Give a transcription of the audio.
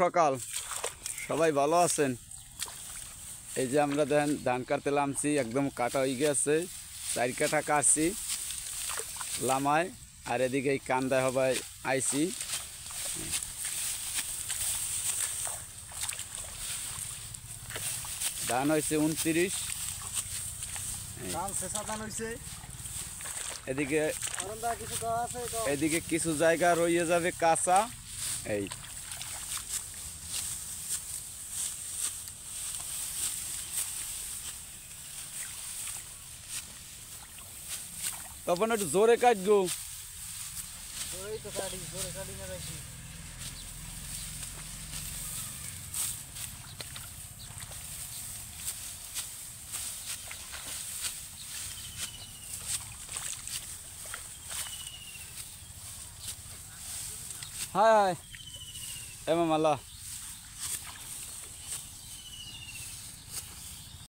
সকাল সবাই ভালো আছেন। এই যে আমরা দেখেন ধান কাটতে নামছি, একদম কাটা হয়ে গেছে, 4 কাঠা কাটছি লামায়। আর এদিকে এই কান্দায় হবাই আইছি। ধান হয়েছে 29, এদিকে এদিকে কিছু জায়গা রয়ে যাবে কাঁচা। এই তখন একটু জোরে কাটবো। হায় হায় এ মামালা।